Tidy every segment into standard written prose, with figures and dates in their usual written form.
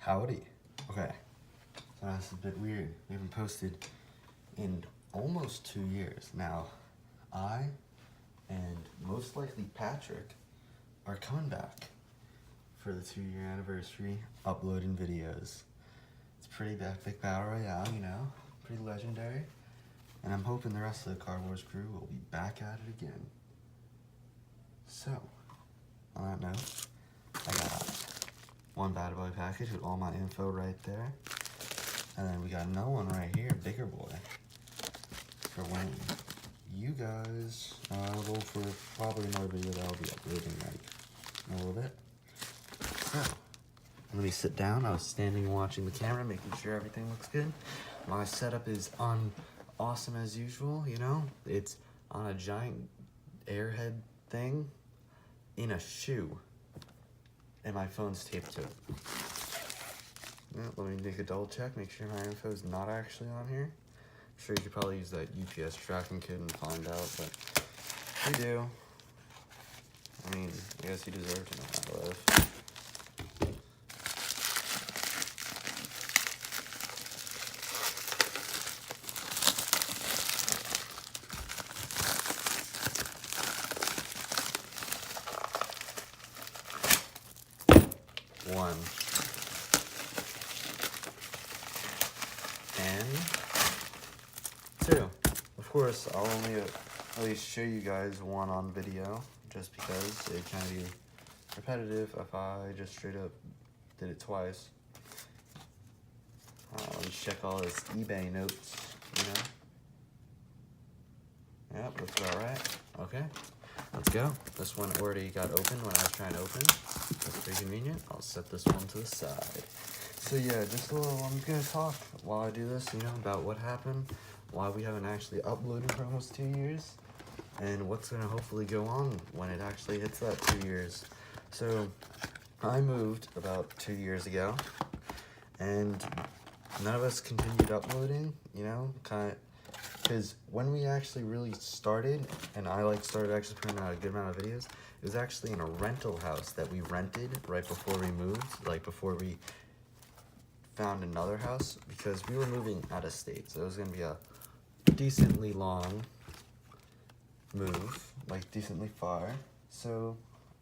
Howdy. Okay, so that's a bit weird. We haven't posted in almost 2 years. Now, I and most likely Patrick are coming back for the 2-year anniversary, uploading videos. It's pretty epic battle royale, you know, pretty legendary. And I'm hoping the rest of the Car Wars crew will be back at it again. So, on that note, I got one bad boy package with all my info right there. And then we got another one right here, bigger boy, for when you guys roll for probably another video that I'll be uploading like in a little bit. So, let me sit down. I was standing watching the camera, making sure everything looks good. My setup is awesome as usual, you know? It's on a giant airhead thing in a shoe. And my phone's taped to it. Yeah, let me make a double check, make sure my info is not actually on here. I'm sure you could probably use that UPS tracking kit and find out, but we do. I mean, I guess you deserve to know how to live. One. And two. Of course, I'll only at least show you guys one on video, just because it can be repetitive if I just straight up did it twice. Let me check all his eBay notes, you know? Yep, looks about right. Okay, let's go. This one already got opened when I was trying to open. That's pretty convenient. I'll set this one to the side. So yeah, just a little, I'm gonna talk while I do this, you know, about what happened, why we haven't actually uploaded for almost 2 years, and what's gonna hopefully go on when it actually hits that 2 years. So, I moved about 2 years ago, and none of us continued uploading, you know, because when we actually really started, and I started actually putting out a good amount of videos, it was actually in a rental house that we rented right before we moved, before we found another house, because we were moving out of state, so it was going to be a decently long move, decently far. So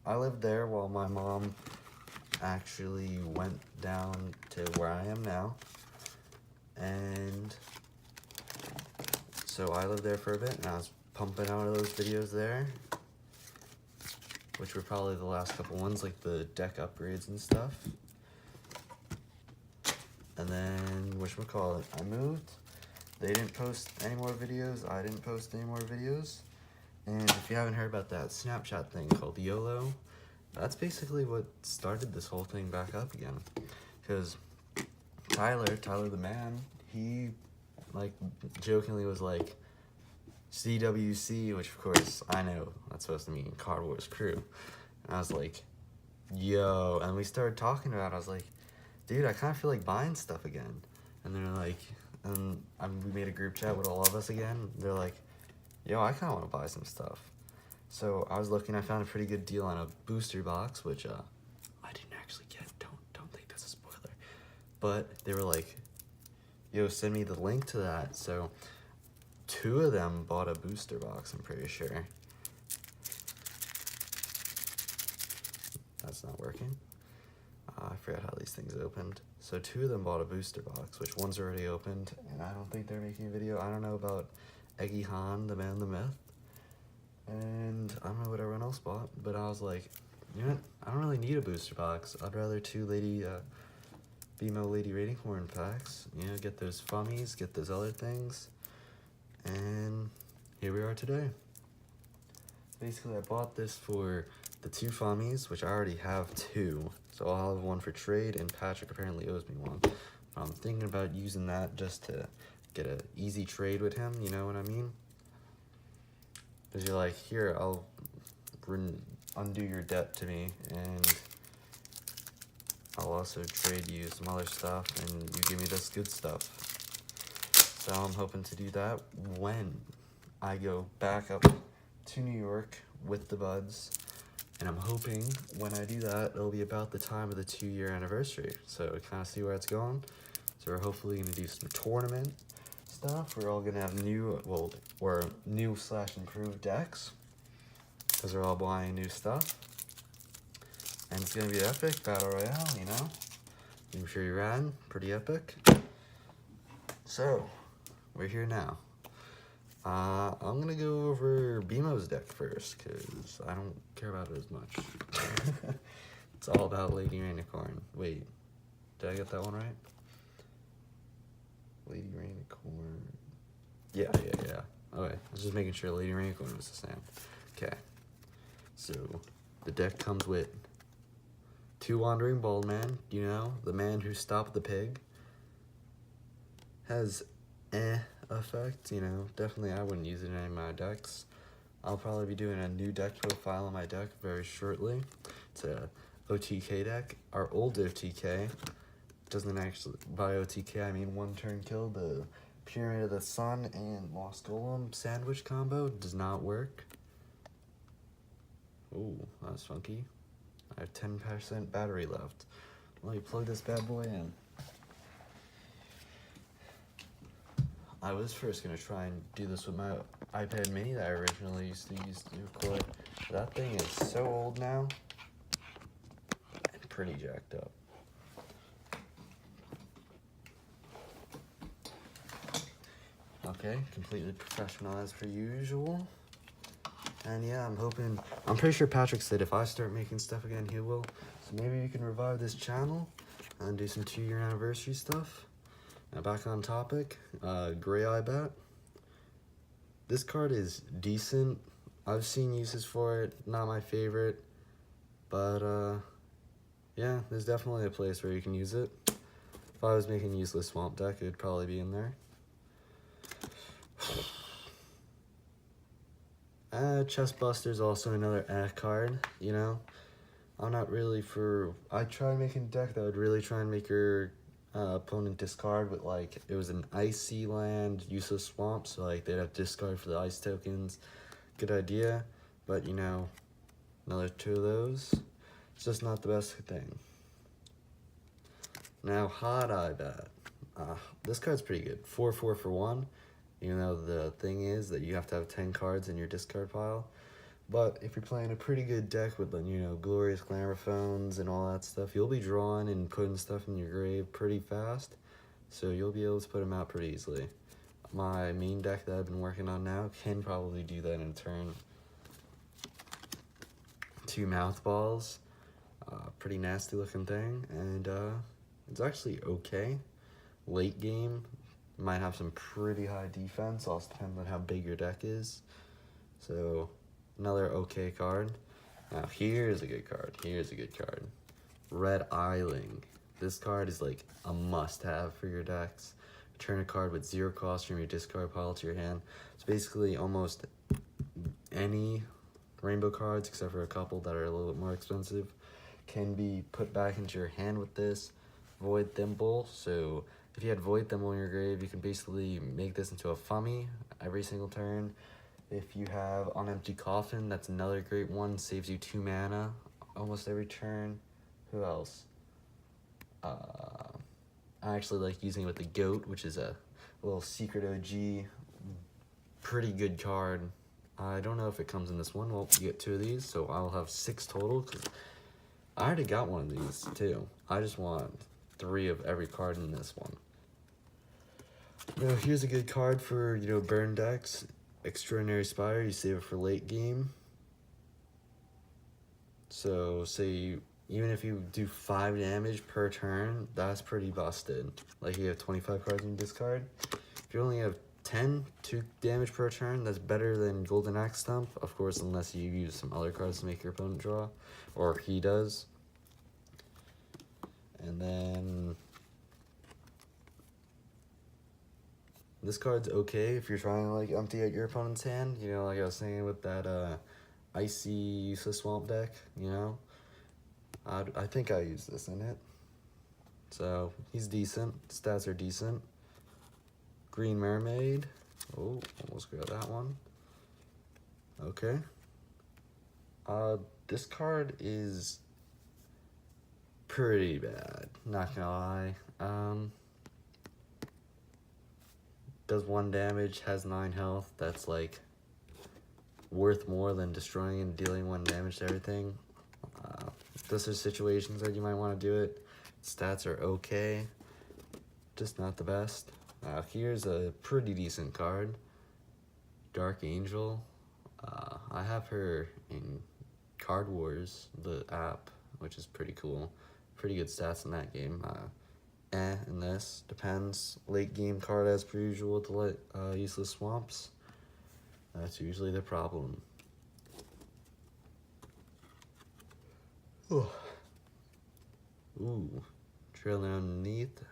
I lived there while my mom actually went down to where I am now, and so I lived there for a bit, and I was pumping out those videos there, which were probably the last couple ones, like the deck upgrades and stuff. And then, whatchamacallit, I moved, they didn't post any more videos, I didn't post any more videos, and if you haven't heard about that Snapchat thing called YOLO, that's basically what started this whole thing back up again, because Tyler the man, he, jokingly was like, CWC, which of course, I know that's supposed to mean Car Wars Crew, and I was like, yo, and we started talking about it, I was like, dude, I kind of feel like buying stuff again. And they're like, we made a group chat with all of us again. They're like, yo, I kind of want to buy some stuff. So I was looking, I found a pretty good deal on a booster box, which I didn't actually get. Don't think that's a spoiler. But they were like, yo, send me the link to that. So 2 of them bought a booster box, I'm pretty sure. That's not working. I forgot how these things opened. So 2 of them bought a booster box, which one's already opened, and I don't think they're making a video. I don't know about Eggy Han, the man, the myth, and I don't know what everyone else bought, but I was like, you know what, I don't really need a booster box. I'd rather 2 BMO Lady Rainicorn packs, you know, get those fummies, get those other things, and here we are today. Basically, I bought this for the 2 fummies, which I already have 2, so I'll have one for trade, and Patrick apparently owes me one. I'm thinking about using that just to get an easy trade with him, you know what I mean? Because you're like, here, I'll undo your debt to me, and I'll also trade you some other stuff, and you give me this good stuff. So I'm hoping to do that when I go back up to New York with the buds, And I'm hoping when I do that, it'll be about the time of the 2-year anniversary. So kind of see where it's going. So we're hopefully going to do some tournament stuff. We're all going to have new, well, or new/improved decks. Because we're all buying new stuff. And it's going to be epic, Battle Royale, you know? I'm sure you ran, pretty epic. So, we're here now. I'm gonna go over BMO's deck first, because I don't care about it as much. It's all about Lady Rainicorn. Wait, did I get that one right? Lady Rainicorn. Yeah. Okay, I was just making sure Lady Rainicorn was the same. Okay, so the deck comes with 2 Wandering Bald Man, you know, the man who stopped the pig. Has effect, you know, definitely I wouldn't use it in any of my decks. I'll probably be doing a new deck profile on my deck very shortly. It's a OTK deck. Our old OTK doesn't actually, by OTK I mean 1 turn kill, the Pyramid of the Sun and Lost Golem sandwich combo does not work. Ooh, that's funky. I have 10% battery left. Let me plug this bad boy in. I was first going to try and do this with my iPad mini that I originally used to use to record. That thing is so old now and pretty jacked up. Okay, completely professional as per usual. And yeah, I'm pretty sure Patrick said if I start making stuff again, he will. So maybe you can revive this channel and do some 2-year anniversary stuff. Now back on topic, Gray Eye Bat. This card is decent. I've seen uses for it, not my favorite. But yeah, there's definitely a place where you can use it. If I was making a useless swamp deck, it would probably be in there. Chest Buster's also another card, you know. I'm not really I tried making a deck that would really try and make your opponent discard with, like, it was an icy land, useless swamp, so like they'd have discard for the ice tokens. Good idea, but you know, another 2 of those. It's just not the best thing. Now, Hot Eye Bat. This card's pretty good. 4/4 for 1. Even though the thing is that you have to have 10 cards in your discard pile. But if you're playing a pretty good deck with, you know, Glorious Glamophones and all that stuff, you'll be drawing and putting stuff in your grave pretty fast. So you'll be able to put them out pretty easily. My main deck that I've been working on now can probably do that in a turn. 2 Mouth Balls. Pretty nasty looking thing. And it's actually okay. Late game, might have some pretty high defense. Also depends on how big your deck is. So another okay card. Now here's a good card. Red Isling. This card is like a must-have for your decks. Turn a card with 0 cost from your discard pile to your hand. It's basically almost any rainbow cards, except for a couple that are a little bit more expensive, can be put back into your hand with this. Void Thimble. So if you had Void Thimble in your grave, you can basically make this into a Fummy every single turn. If you have Unempty Coffin, that's another great one. Saves you 2 mana almost every turn. Who else? I actually like using it with the Goat, which is a little secret OG. Pretty good card. I don't know if it comes in this one. Well, you get 2 of these, so I'll have 6 total. Cause I already got one of these, too. I just want 3 of every card in this one. Now, here's a good card for, you know, burn decks. Extraordinary Spire, you save it for late game. So, say, even if you do 5 damage per turn, that's pretty busted. Like, you have 25 cards in your discard. If you only have 2 damage per turn, that's better than Golden Axe Stump. Of course, unless you use some other cards to make your opponent draw. Or he does. And then this card's okay if you're trying to, like, empty out your opponent's hand. You know, like I was saying with that icy useless swamp deck, you know. I think I use this in it. So, he's decent. Stats are decent. Green Mermaid. Oh, almost got that one. Okay. This card is pretty bad, not gonna lie. Does 1 damage, has 9 health. That's like worth more than destroying and dealing 1 damage to everything. Those are situations that you might want to do it. Stats are okay, just not the best. Here's a pretty decent card, Dark Angel. I have her in Card Wars, the app, which is pretty cool. Pretty good stats in that game. In this, depends. Late game card as per usual to let useless swamps. That's usually the problem. Ooh, trailing underneath.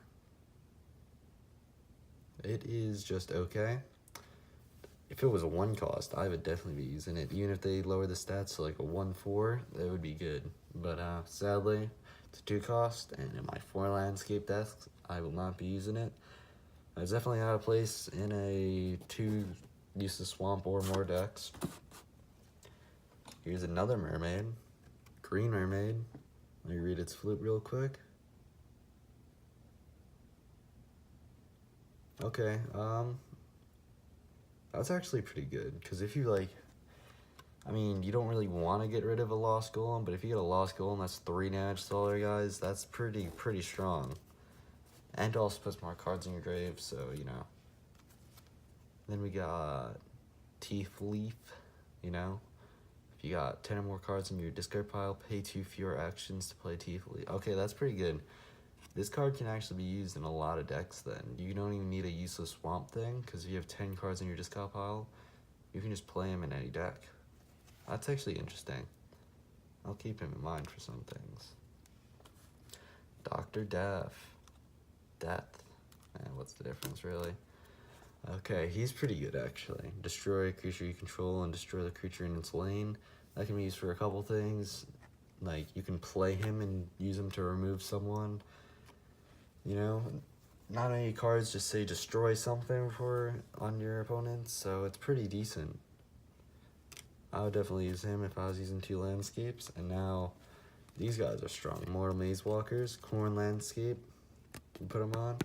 It is just okay. If it was a 1 cost, I would definitely be using it. Even if they lower the stats to like a 1/4, that would be good. But sadly, it's a 2 cost, and in my 4 landscape decks, I will not be using it. It's definitely out of place in a 2 useless swamp or more decks. Here's another mermaid, green mermaid. Let me read its flip real quick. Okay, that's actually pretty good, because if you like, I mean, you don't really want to get rid of a Lost Golem, but if you get a Lost Golem that's 3 damage to all your guys, that's pretty strong. And also puts more cards in your grave, so, you know. Then we got Teeth Leaf, you know. If you got 10 or more cards in your discard pile, pay 2 fewer actions to play Teeth Leaf. Okay, that's pretty good. This card can actually be used in a lot of decks then. You don't even need a useless swamp thing, because if you have 10 cards in your discard pile, you can just play them in any deck. That's actually interesting. I'll keep him in mind for some things. Dr. Death. What's the difference, really? Okay, he's pretty good, actually. Destroy a creature you control and destroy the creature in its lane. That can be used for a couple things. Like, you can play him and use him to remove someone. You know, not many cards just say destroy something on your opponents, so it's pretty decent. I would definitely use him if I was using 2 landscapes. And now, these guys are strong. Mortal Maze Walkers, Corn Landscape. You put them on,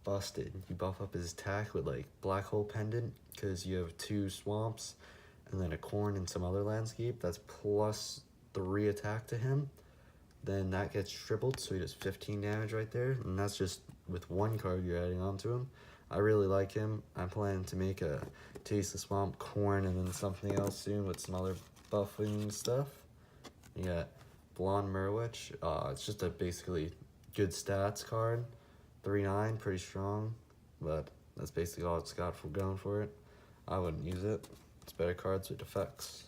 busted. You buff up his attack with like Black Hole Pendant, because you have 2 swamps and then a corn and some other landscape. That's plus 3 attack to him. Then that gets tripled, so he does 15 damage right there. And that's just with 1 card you're adding on to him. I really like him. I'm planning to make a Taste the Swamp, Corn, and then something else soon with some other buffing stuff. You got Blonde Merwitch. It's just a basically good stats card. 3/9, pretty strong, but that's basically all it's got for going for it. I wouldn't use it. It's better cards with effects.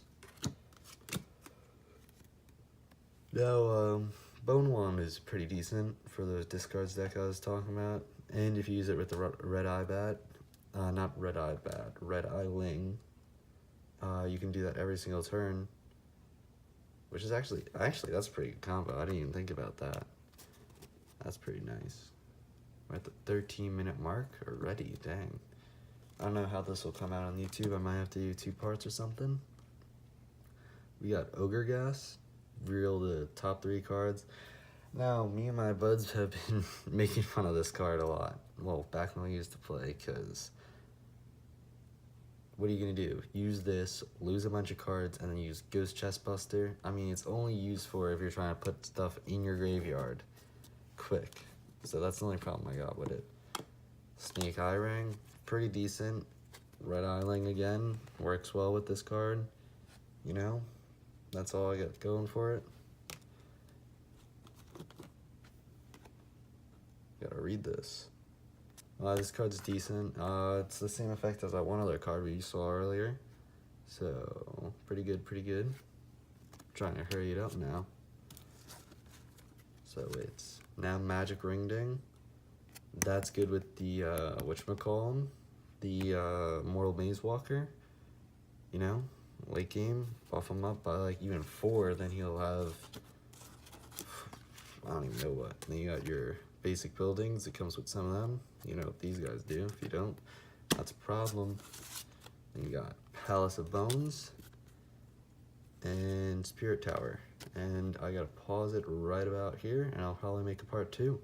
Now, Bone Wand is pretty decent for those discards deck I was talking about. And if you use it with the Red Eye Bat, not Red Eye Bat, Red Eye Ling, you can do that every single turn, which is actually that's a pretty good combo. I didn't even think about that. That's pretty nice. We're at the 13-minute mark already, dang. I don't know how this will come out on YouTube. I might have to do 2 parts or something. We got Ogre Gas, real the top 3 cards. Now, me and my buds have been making fun of this card a lot. Well, back when we used to play, because what are you going to do? Use this, lose a bunch of cards, and then use Ghost Chestbuster? I mean, it's only used for if you're trying to put stuff in your graveyard quick. So that's the only problem I got with it. Snake Eye Ring, pretty decent. Red Eye Ling again, works well with this card. You know, that's all I got going for it. Gotta read this. This card's decent. It's the same effect as that one other card we saw earlier. So, pretty good, pretty good. Trying to hurry it up now. So it's now Magic Ring Ding. That's good with the, whatchamacallem, the Mortal Maze Walker. You know, late game, buff him up by like even 4, then he'll have, I don't even know what. Then you got your basic buildings, it comes with some of them. You know what these guys do. If you don't, that's a problem. Then you got Palace of Bones. and Spirit Tower. And I gotta pause it right about here, and I'll probably make a part 2.